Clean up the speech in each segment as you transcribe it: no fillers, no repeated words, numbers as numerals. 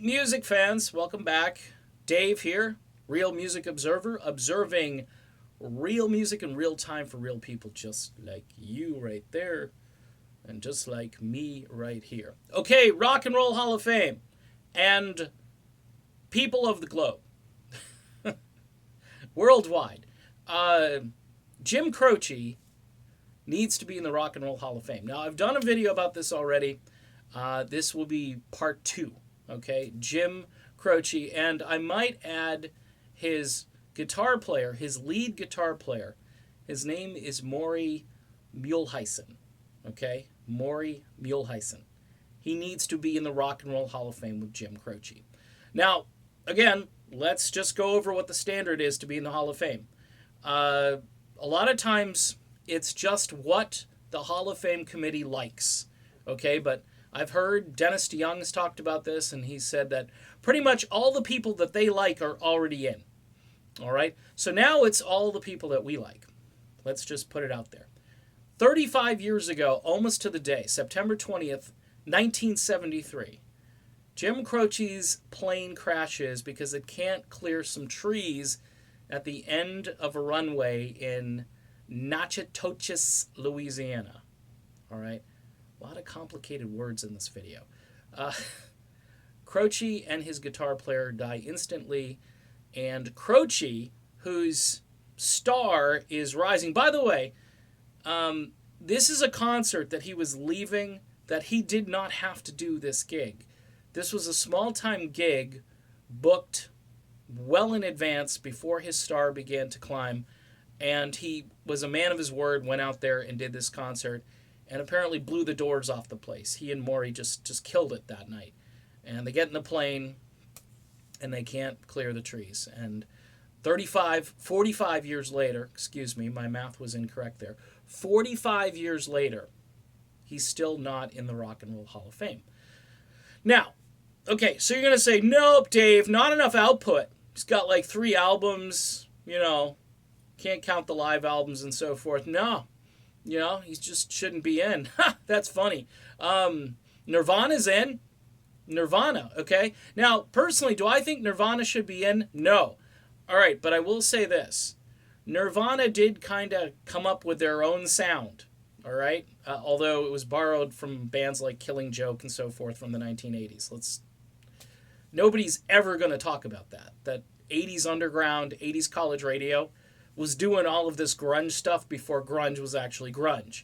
music fans, welcome back. Dave here, Real Music Observer, observing real music in real time for real people just like you right there and just like me right here. Okay, Rock and Roll Hall of Fame and people of the globe, worldwide. Jim Croce needs to be in the Rock and Roll Hall of Fame. Now, I've done a video about this already. This will be part 2. Okay, Jim Croce, and I might add his guitar player, his lead guitar player. His name is Maury Muehleisen. Okay, Maury Muehleisen. He needs to be in the Rock and Roll Hall of Fame with Jim Croce. Now, again, let's just go over what the standard is to be in the Hall of Fame. A lot of times, it's just what the Hall of Fame committee likes. Okay, but I've heard Dennis DeYoung's talked about this, and he said that pretty much all the people that they like are already in. All right? So now it's all the people that we like. Let's just put it out there. 35 years ago, almost to the day, September 20th, 1973, Jim Croce's plane crashes because it can't clear some trees at the end of a runway in Natchitoches, Louisiana. All right? A lot of complicated words in this video. Croce and his guitar player die instantly, and Croce, whose star is rising. By the way, this is a concert that he was leaving, that he did not have to do this gig. This was a small-time gig booked well in advance before his star began to climb, and he was a man of his word, went out there and did this concert, and apparently blew the doors off the place. He and Maury just killed it that night. And they get in the plane, and they can't clear the trees. And 45 years later, excuse me, my math was incorrect there. 45 years later, he's still not in the Rock and Roll Hall of Fame. Now, okay, so you're going to say, nope, Dave, not enough output. He's got like 3 albums, can't count the live albums and so forth. No. He just shouldn't be in. That's funny. Nirvana's in. Nirvana, okay? Now, personally, do I think Nirvana should be in? No. All right, but I will say this. Nirvana did kind of come up with their own sound, all right? Although it was borrowed from bands like Killing Joke and so forth from the 1980s. Nobody's ever going to talk about that. That 80s underground, 80s college radio was doing all of this grunge stuff before grunge was actually grunge.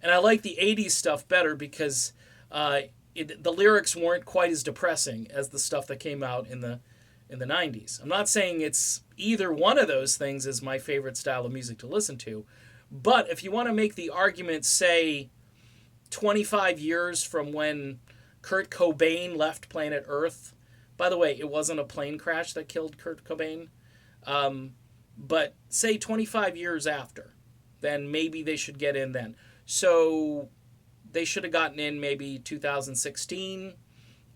And I like the 80s stuff better because the lyrics weren't quite as depressing as the stuff that came out in the 90s. I'm not saying it's either one of those things is my favorite style of music to listen to, but if you want to make the argument, say, 25 years from when Kurt Cobain left planet Earth. By the way, it wasn't a plane crash that killed Kurt Cobain. But say 25 years after, then maybe they should get in then. So they should have gotten in maybe 2016,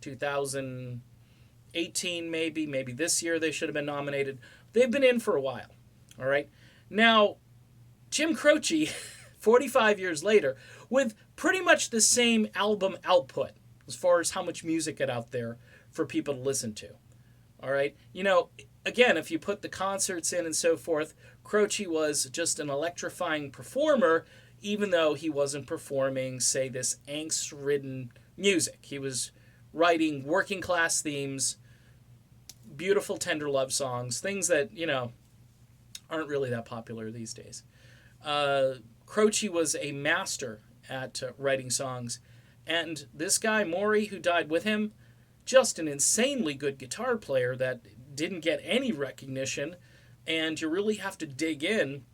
2018 maybe. Maybe this year they should have been nominated. They've been in for a while. All right. Now, Jim Croce, 45 years later, with pretty much the same album output as far as how much music got out there for people to listen to. All right. Again, if you put the concerts in and so forth, Croce was just an electrifying performer, even though he wasn't performing, say, this angst-ridden music. He was writing working-class themes, beautiful, tender love songs, things that, aren't really that popular these days. Croce was a master at writing songs, and this guy, Maury, who died with him, just an insanely good guitar player that didn't get any recognition, and you really have to dig in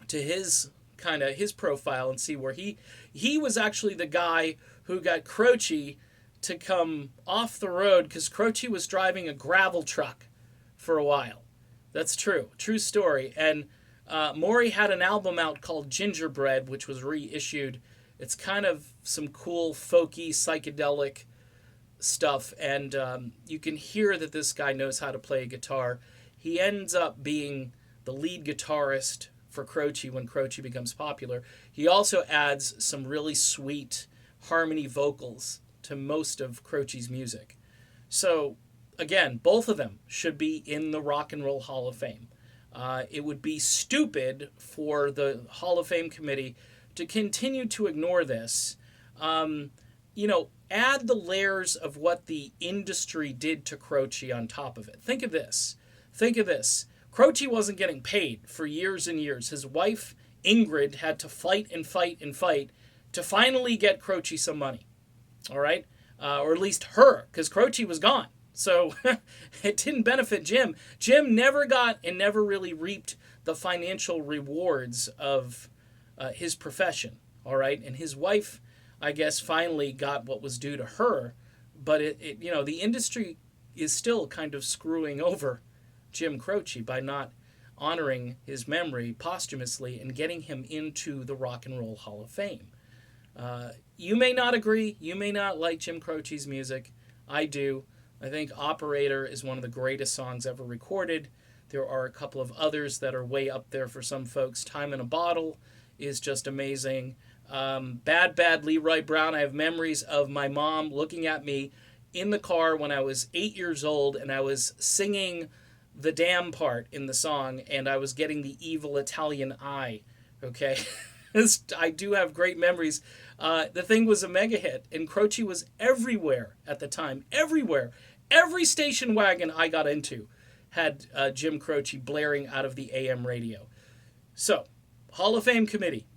to his profile and see where he was actually the guy who got Croce to come off the road because Croce was driving a gravel truck for a while. That's true story. And Maury had an album out called Gingerbread, which was reissued. It's kind of some cool folky psychedelic stuff, and you can hear that this guy knows how to play a guitar. He ends up being the lead guitarist for Croce when Croce becomes popular. He also adds some really sweet harmony vocals to most of Croce's music. So, again, both of them should be in the Rock and Roll Hall of Fame. It would be stupid for the Hall of Fame committee to continue to ignore this. Add the layers of what the industry did to Croce on top of it. Think of this. Think of this. Croce wasn't getting paid for years and years. His wife, Ingrid, had to fight and fight and fight to finally get Croce some money. All right? Or at least her, because Croce was gone. So it didn't benefit Jim. Jim never got and never really reaped the financial rewards of his profession. All right? And his wife, I guess, finally got what was due to her. But the industry is still kind of screwing over Jim Croce by not honoring his memory posthumously and getting him into the Rock and Roll Hall of Fame. You may not agree. You may not like Jim Croce's music. I do. I think Operator is one of the greatest songs ever recorded. There are a couple of others that are way up there for some folks. Time in a Bottle is just amazing. Bad Bad Leroy Brown. I have memories of my mom looking at me in the car when I was 8 years old and I was singing the damn part in the song and I was getting the evil Italian eye. Okay? I do have great memories. The thing was a mega hit, and Croce was everywhere at the time. Everywhere. Every station wagon I got into had Jim Croce blaring out of the AM radio. So, Hall of Fame committee,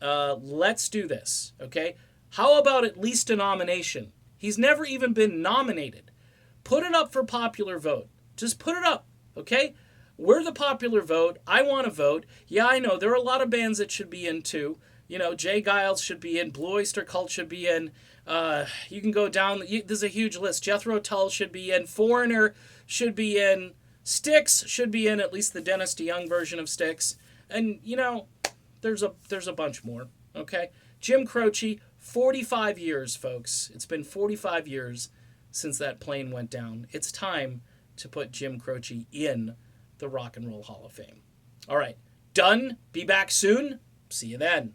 let's do this, okay? How about at least a nomination? He's never even been nominated. Put it up for popular vote. Just put it up, okay? We're the popular vote. I want to vote. Yeah, I know. There are a lot of bands that should be in, too. Jay Giles should be in. Blue Oyster Cult should be in. You can go down. There's a huge list. Jethro Tull should be in. Foreigner should be in. Styx should be in, at least the Dennis DeYoung version of Styx. And, there's a bunch more, okay? Jim Croce, 45 years, folks. It's been 45 years since that plane went down. It's time to put Jim Croce in the Rock and Roll Hall of Fame. All right, done. Be back soon. See you then.